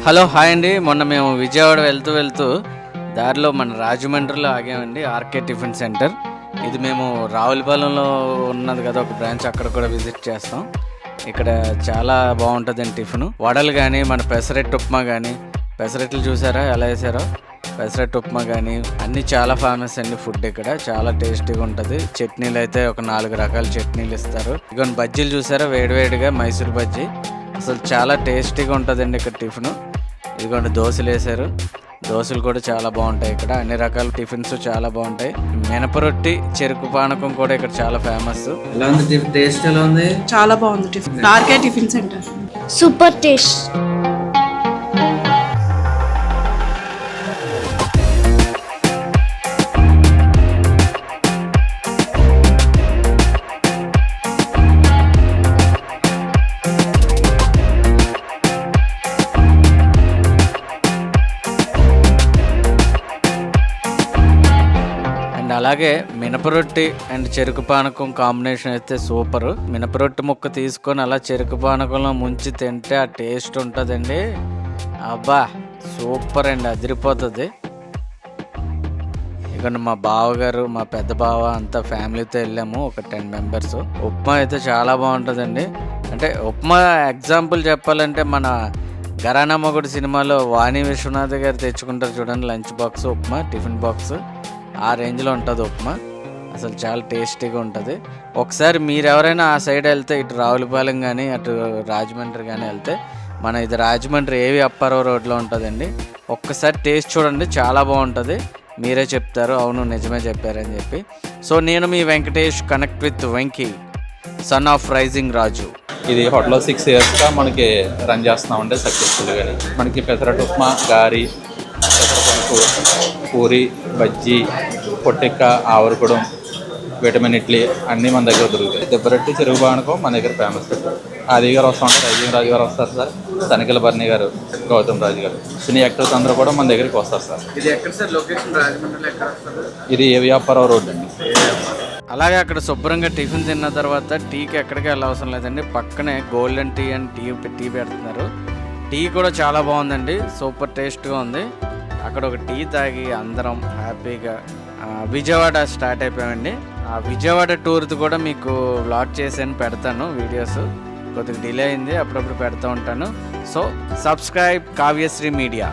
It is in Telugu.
హలో హాయ్ అండి. మొన్న మేము విజయవాడ వెళ్తూ దారిలో మన రాజమండ్రిలో ఆగామండి. RK tiffin centre. ఇది మేము రావులపాలెంలో ఉన్నది కదా ఒక బ్రాంచ్, అక్కడ కూడా విజిట్ చేస్తాం. ఇక్కడ చాలా బాగుంటుందండి టిఫిన్. వడలు కానీ, మన పెసరట్టు ఉప్మా కానీ, పెసరట్లు చూసారా ఎలా వేసారో, పెసరట్టు ఉప్మా కానీ అన్నీ చాలా ఫేమస్ అండి. ఫుడ్ ఇక్కడ చాలా టేస్టీగా ఉంటుంది. చట్నీలు అయితే ఒక 4 రకాల చట్నీలు ఇస్తారు. ఇక బజ్జీలు చూసారా, వేడివేడిగా మైసూర్ బజ్జీ అసలు చాలా టేస్టీగా ఉంటుందండి ఇక్కడ టిఫిన్. ఇదిగోండి దోశలు వేసారు. దోశలు కూడా చాలా బాగుంటాయి ఇక్కడ. అన్ని రకాల టిఫిన్స్ చాలా బాగుంటాయి. మినపరొట్టి, చెరుకు పానకం కూడా ఇక్కడ చాలా ఫేమస్. ఎలా ఉంది టేస్ట్? ఎలా ఉంది? చాలా బాగుంది tiffin. RK tiffin centre super taste. అలాగే మినపరొట్టి అండ్ చెరుకు పానకం కాంబినేషన్ అయితే సూపర్. మినపరొట్టి ముక్క తీసుకొని అలా చెరుకు పానకంలో ముంచి తింటే ఆ టేస్ట్ ఉంటుందండి. అబ్బా సూపర్ అండి, అదిరిపోతుంది. ఇక మా బావగారు, మా పెద్ద బావ అంతా ఫ్యామిలీతో వెళ్ళాము, ఒక 10 మెంబర్స్. ఉప్మా అయితే చాలా బాగుంటుందండి. అంటే ఉప్మా ఎగ్జాంపుల్ చెప్పాలంటే మన ఘరానా మొగుడు సినిమాలో వాణి విశ్వనాథ్ గారు తెచ్చుకుంటారు చూడండి, lunch box upma, tiffin box, ఆ రేంజ్లో ఉంటుంది ఉప్మా. అసలు చాలా టేస్టీగా ఉంటుంది. ఒకసారి మీరు ఎవరైనా ఆ సైడ్ వెళ్తే, ఇటు రావులపాలెం కానీ అటు రాజమండ్రి కానీ వెళ్తే, మన ఇది రాజమండ్రి ఏవి అప్పారావు రోడ్లో ఉంటుందండి. ఒక్కసారి టేస్ట్ చూడండి, చాలా బాగుంటుంది. మీరే చెప్తారు అవును నిజమే చెప్పారని చెప్పి. సో నేను మీ Venkatesh, connect with Venky, son of rising Raju. ఇది హోటల్లో 6 ఇయర్స్గా మనకి రన్ చేస్తున్నామంటే సక్సెస్ఫుల్గా. మనకి పెసరట్టు ఉప్మా, గారి, పెసరపప్పు, పూరి, బజ్జీ, పొట్టెక్క, ఆవరకుడం, విటమిన్ ఇడ్లీ అన్నీ మన దగ్గర దొరుకుతాయి. దెబ్బరొట్టి, చెరుకు పానకం మన దగ్గర ఫేమస్. ఆది గారు వస్తూ ఉంటారు, రైజింగ్ రాజు గారు వస్తారు సార్, తనిఖీల బర్ని గారు, గౌతమ్ రాజు గారు, సినీ యాక్టర్స్ అందరూ కూడా మన దగ్గరికి వస్తారు సార్. ఇది ఎక్కడ సార్ లొకేషన్? రాజమండ్రిలో ఎక్కడ వస్తారు? ఇది ఏవి అప్పారావు రోడ్ అండి. అలాగే అక్కడ శుభ్రంగా టిఫిన్ తిన్న తర్వాత టీకి ఎక్కడికి వెళ్ళవసరం లేదండి. పక్కనే గోల్డెన్ టీ అండ్ టీ పెడుతున్నారు. టీ కూడా చాలా బాగుందండి, సూపర్ టేస్ట్గా ఉంది. అక్కడ ఒక టీ తాగి అందరం హ్యాపీగా విజయవాడ స్టార్ట్ అయిపోయామండి. ఆ విజయవాడ టూర్ది కూడా మీకు వ్లాగ్ చేసాను, పెడతాను వీడియోస్. కొద్దిగా డిలే అయింది, అప్పుడప్పుడు పెడతా ఉంటాను. So subscribe Kavyasri media.